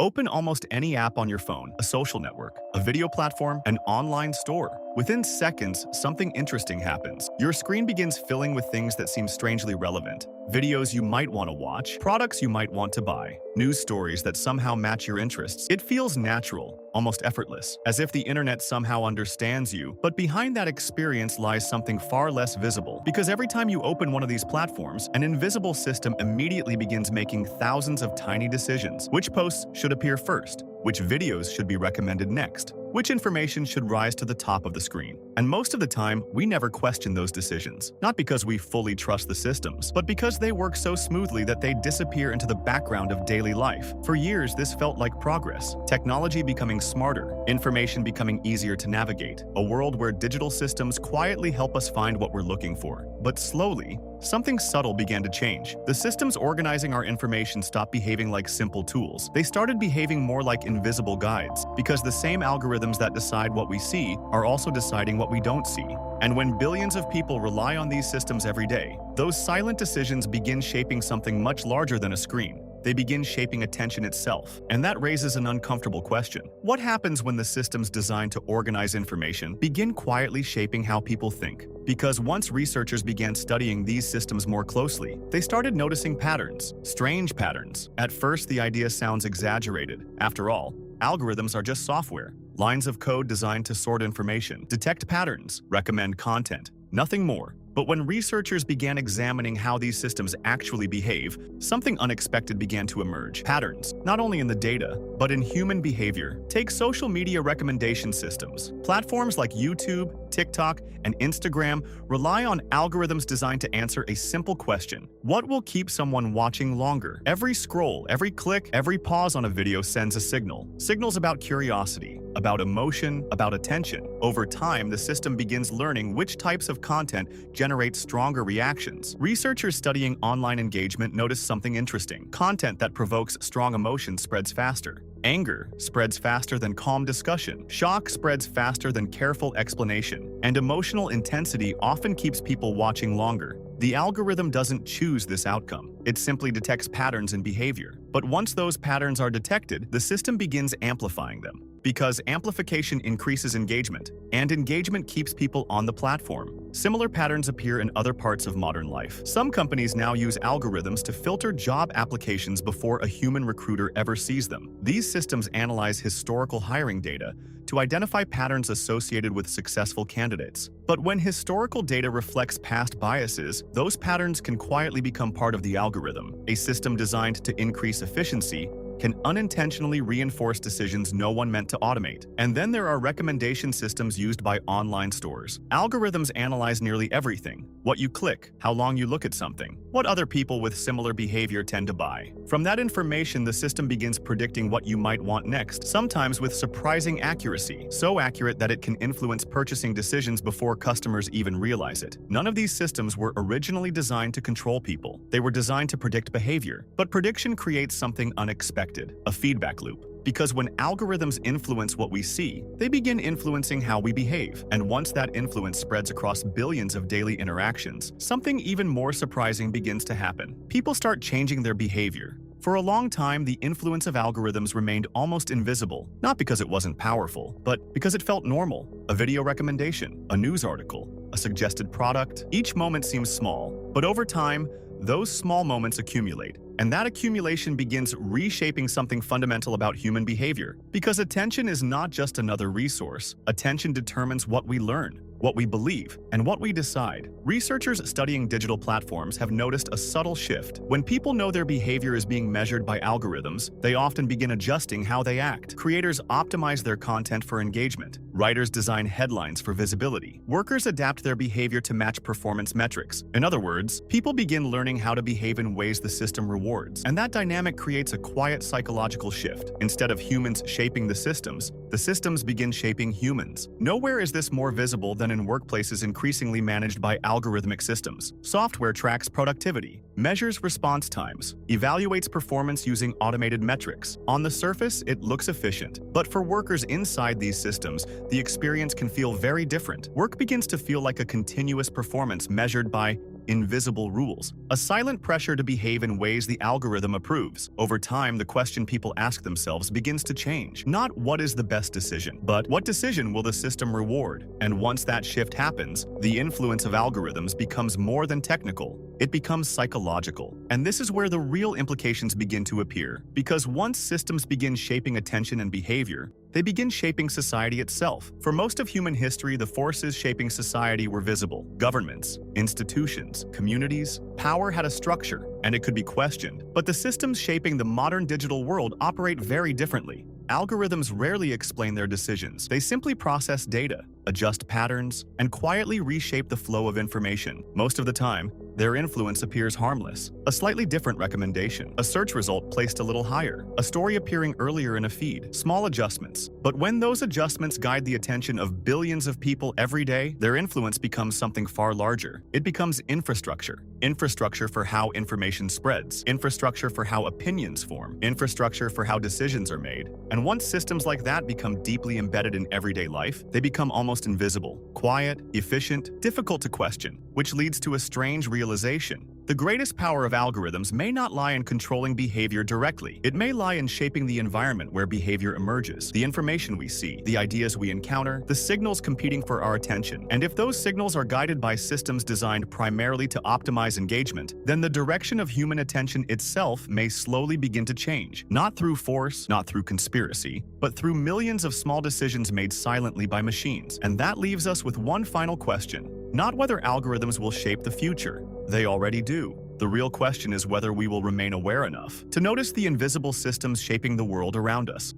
Open almost any app on your phone, a social network, a video platform, an online store. Within seconds, something interesting happens. Your screen begins filling with things that seem strangely relevant. Videos you might want to watch, products you might want to buy, news stories that somehow match your interests. It feels natural, almost effortless, as if the internet somehow understands you. But behind that experience lies something far less visible. Because every time you open one of these platforms, an invisible system immediately begins making thousands of tiny decisions. Which posts should appear first? Which videos should be recommended next? Which information should rise to the top of the screen? And most of the time, we never question those decisions. Not because we fully trust the systems, but because they work so smoothly that they disappear into the background of daily life. For years, this felt like progress. Technology becoming smarter, information becoming easier to navigate, a world where digital systems quietly help us find what we're looking for. But slowly, something subtle began to change. The systems organizing our information stopped behaving like simple tools. They started behaving more like invisible guides, because the same algorithms that decide what we see are also deciding what we don't see. And when billions of people rely on these systems every day, those silent decisions begin shaping something much larger than a screen. They begin shaping attention itself. And that raises an uncomfortable question. What happens when the systems designed to organize information begin quietly shaping how people think? Because once researchers began studying these systems more closely, they started noticing patterns, strange patterns. At first, the idea sounds exaggerated. After all, algorithms are just software, lines of code designed to sort information, detect patterns, recommend content, nothing more. But when researchers began examining how these systems actually behave, something unexpected began to emerge. Patterns, not only in the data, but in human behavior. Take social media recommendation systems. Platforms like YouTube, TikTok, and Instagram rely on algorithms designed to answer a simple question: what will keep someone watching longer? Every scroll, every click, every pause on a video sends a signal. Signals about curiosity, about emotion, about attention. Over time, the system begins learning which types of content generate stronger reactions. Researchers studying online engagement notice something interesting. Content that provokes strong emotion spreads faster. Anger spreads faster than calm discussion. Shock spreads faster than careful explanation. And emotional intensity often keeps people watching longer. The algorithm doesn't choose this outcome. It simply detects patterns in behavior. But once those patterns are detected, the system begins amplifying them. Because amplification increases engagement, and engagement keeps people on the platform. Similar patterns appear in other parts of modern life. Some companies now use algorithms to filter job applications before a human recruiter ever sees them. These systems analyze historical hiring data to identify patterns associated with successful candidates. But when historical data reflects past biases, those patterns can quietly become part of the algorithm. A system designed to increase efficiency can unintentionally reinforce decisions no one meant to automate. And then there are recommendation systems used by online stores. Algorithms analyze nearly everything: what you click, how long you look at something, what other people with similar behavior tend to buy. From that information, the system begins predicting what you might want next, sometimes with surprising accuracy, so accurate that it can influence purchasing decisions before customers even realize it. None of these systems were originally designed to control people. They were designed to predict behavior. But prediction creates something unexpected: a feedback loop. Because when algorithms influence what we see, they begin influencing how we behave. And once that influence spreads across billions of daily interactions, something even more surprising begins to happen. People start changing their behavior. For a long time, the influence of algorithms remained almost invisible, not because it wasn't powerful, but because it felt normal. A video recommendation, a news article, a suggested product. Each moment seems small, but over time, those small moments accumulate. And that accumulation begins reshaping something fundamental about human behavior. Because attention is not just another resource. Attention determines what we learn, what we believe, and what we decide. Researchers studying digital platforms have noticed a subtle shift. When people know their behavior is being measured by algorithms, they often begin adjusting how they act. Creators optimize their content for engagement. Writers design headlines for visibility. Workers adapt their behavior to match performance metrics. In other words, people begin learning how to behave in ways the system rewards. And that dynamic creates a quiet psychological shift. Instead of humans shaping the systems begin shaping humans. Nowhere is this more visible than in workplaces increasingly managed by algorithmic systems. Software tracks productivity, measures response times, evaluates performance using automated metrics. On the surface, it looks efficient. But for workers inside these systems, the experience can feel very different. Work begins to feel like a continuous performance measured by invisible rules, a silent pressure to behave in ways the algorithm approves. Over time, the question people ask themselves begins to change. Not what is the best decision, but what decision will the system reward? And once that shift happens, the influence of algorithms becomes more than technical. It becomes psychological. And this is where the real implications begin to appear. Because once systems begin shaping attention and behavior, they begin shaping society itself. For most of human history, the forces shaping society were visible. Governments, institutions, communities, power had a structure, and it could be questioned. But the systems shaping the modern digital world operate very differently. Algorithms rarely explain their decisions. They simply process data, adjust patterns, and quietly reshape the flow of information. Most of the time, their influence appears harmless. A slightly different recommendation, a search result placed a little higher, a story appearing earlier in a feed, small adjustments. But when those adjustments guide the attention of billions of people every day, their influence becomes something far larger. It becomes infrastructure. Infrastructure for how information spreads, infrastructure for how opinions form, infrastructure for how decisions are made. And once systems like that become deeply embedded in everyday life, they become almost invisible, quiet, efficient, difficult to question, which leads to a strange realization. The greatest power of algorithms may not lie in controlling behavior directly. It may lie in shaping the environment where behavior emerges, the information we see, the ideas we encounter, the signals competing for our attention. And if those signals are guided by systems designed primarily to optimize engagement, then the direction of human attention itself may slowly begin to change. Not through force, not through conspiracy, but through millions of small decisions made silently by machines. And that leaves us with one final question. Not whether algorithms will shape the future. They already do. The real question is whether we will remain aware enough to notice the invisible systems shaping the world around us.